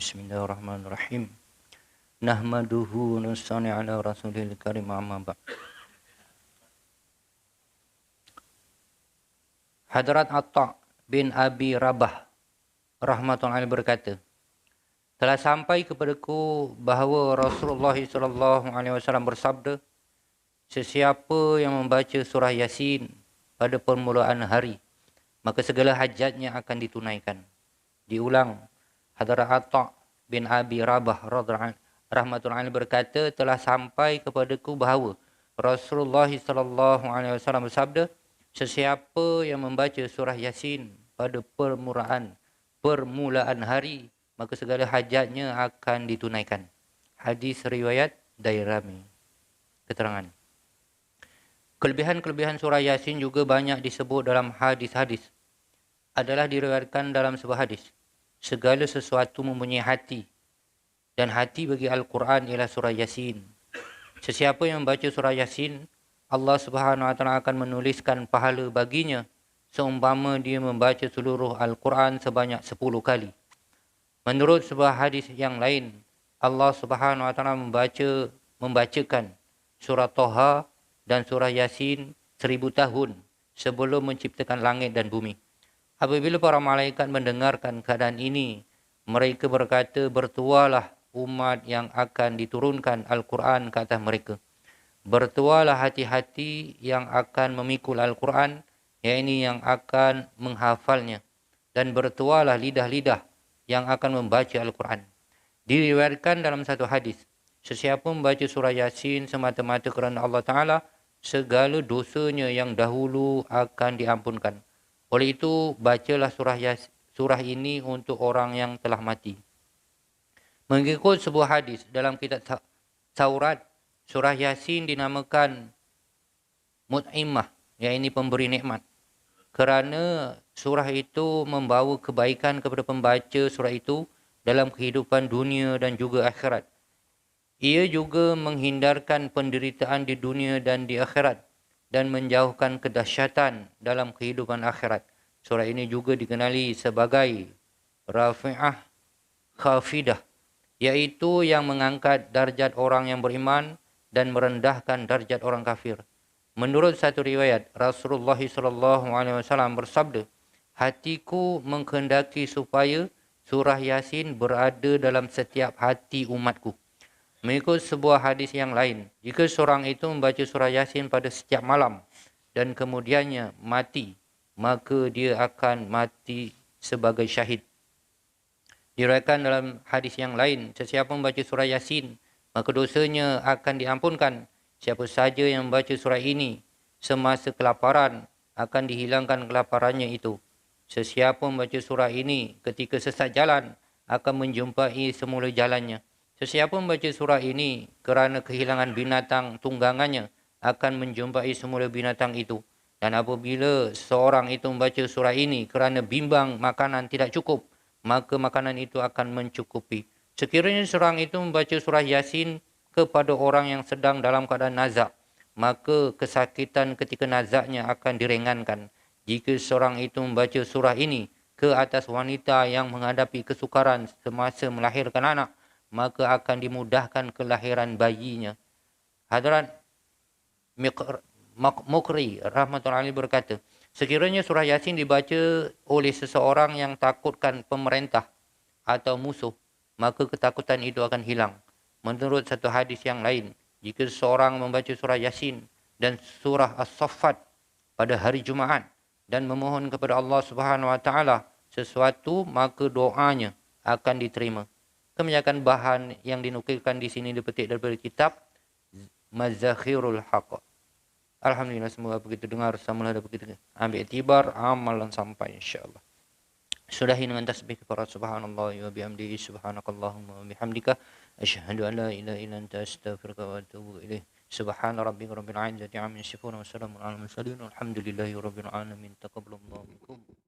Bismillahirrahmanirrahim. Nahmaduhu nusalli ala rasulil karim amma ba'd. Hadrat Atta' bin Abi Rabah rahmatullahi berkata, telah sampai kepadaku bahawa Rasulullah SAW bersabda, sesiapa yang membaca surah Yasin pada permulaan hari, maka segala hajatnya akan ditunaikan. Diulang, Hadrat Atta' bin Abi Rabah rahmatullahi berkata, telah sampai kepadaku bahawa Rasulullah SAW bersabda, sesiapa yang membaca surah Yasin pada permulaan hari, maka segala hajatnya akan ditunaikan. Hadis riwayat Dairami. Keterangan. Kelebihan-kelebihan surah Yasin juga banyak disebut dalam hadis-hadis. Adalah diriwayatkan dalam sebuah hadis. Segala sesuatu mempunyai hati. Dan hati bagi Al-Quran ialah surah Yasin. Sesiapa yang membaca surah Yasin, Allah Subhanahu Wa Taala akan menuliskan pahala baginya seumpama dia membaca seluruh Al-Quran sebanyak 10 kali. Menurut sebuah hadis yang lain, Allah Subhanahu Wa Taala membacakan surah Toha dan surah Yasin 1000 tahun sebelum menciptakan langit dan bumi. Apabila para malaikat mendengarkan keadaan ini, mereka berkata, bertualah umat yang akan diturunkan Al-Quran ke atas mereka. Bertualah hati-hati yang akan memikul Al-Quran, yakni yang akan menghafalnya. Dan bertualah lidah-lidah yang akan membaca Al-Quran. Diriwayatkan dalam satu hadis, sesiapa membaca surah Yasin semata-mata kerana Allah Ta'ala, segala dosanya yang dahulu akan diampunkan. Oleh itu, bacalah surah ini untuk orang yang telah mati. Mengikut sebuah hadis dalam kitab Taurat, surah Yasin dinamakan Mut'imah, iaitu pemberi nikmat. Kerana surah itu membawa kebaikan kepada pembaca surah itu dalam kehidupan dunia dan juga akhirat. Ia juga menghindarkan penderitaan di dunia dan di akhirat dan menjauhkan kedahsyatan dalam kehidupan akhirat. Surah ini juga dikenali sebagai Rafi'ah Khafidah, iaitu yang mengangkat darjat orang yang beriman dan merendahkan darjat orang kafir. Menurut satu riwayat, Rasulullah SAW bersabda, hatiku menghendaki supaya surah Yasin berada dalam setiap hati umatku. Mengikut sebuah hadis yang lain, jika seorang itu membaca surah Yasin pada setiap malam dan kemudiannya mati, maka dia akan mati sebagai syahid. Diriwayatkan dalam hadis yang lain, sesiapa membaca surah Yasin, maka dosanya akan diampunkan. Siapa saja yang membaca surah ini semasa kelaparan, akan dihilangkan kelaparannya itu. Sesiapa membaca surah ini ketika sesat jalan, akan menjumpai semula jalannya. Sesiapa membaca surah ini kerana kehilangan binatang tunggangannya, akan menjumpai semula binatang itu. Dan apabila seorang itu membaca surah ini kerana bimbang makanan tidak cukup, maka makanan itu akan mencukupi. Sekiranya seorang itu membaca surah Yasin kepada orang yang sedang dalam keadaan nazak, maka kesakitan ketika nazaknya akan diringankan. Jika seorang itu membaca surah ini ke atas wanita yang menghadapi kesukaran semasa melahirkan anak, maka akan dimudahkan kelahiran bayinya. Hadrat Mukri rahmatullahi berkata, sekiranya surah Yasin dibaca oleh seseorang yang takutkan pemerintah atau musuh, maka ketakutan itu akan hilang. Menurut satu hadis yang lain, jika seseorang membaca surah Yasin dan surah As-Saffat pada hari Jumaat dan memohon kepada Allah Subhanahu Wa Taala sesuatu, maka doanya akan diterima. Kebanyakan bahan yang dinukilkan di sini dipetik daripada kitab Mazakhirul Haqq. Alhamdulillah, semoga begitu dengar, samalah begitu ambil iktibar, amalan sampai insyaAllah. Sudahi dengan tasbih kepada subhanallah wa bihamdihi, subhanakallahumma wa bihamdika, asyhadu an la ilaha illa anta, astaghfiruka wa atubu ilaih. Subhana rabbika rabbil izzati amma yasifun wa salamun alal mursalin walhamdulillahi rabbil alamin. Taqabbalallahu minkum.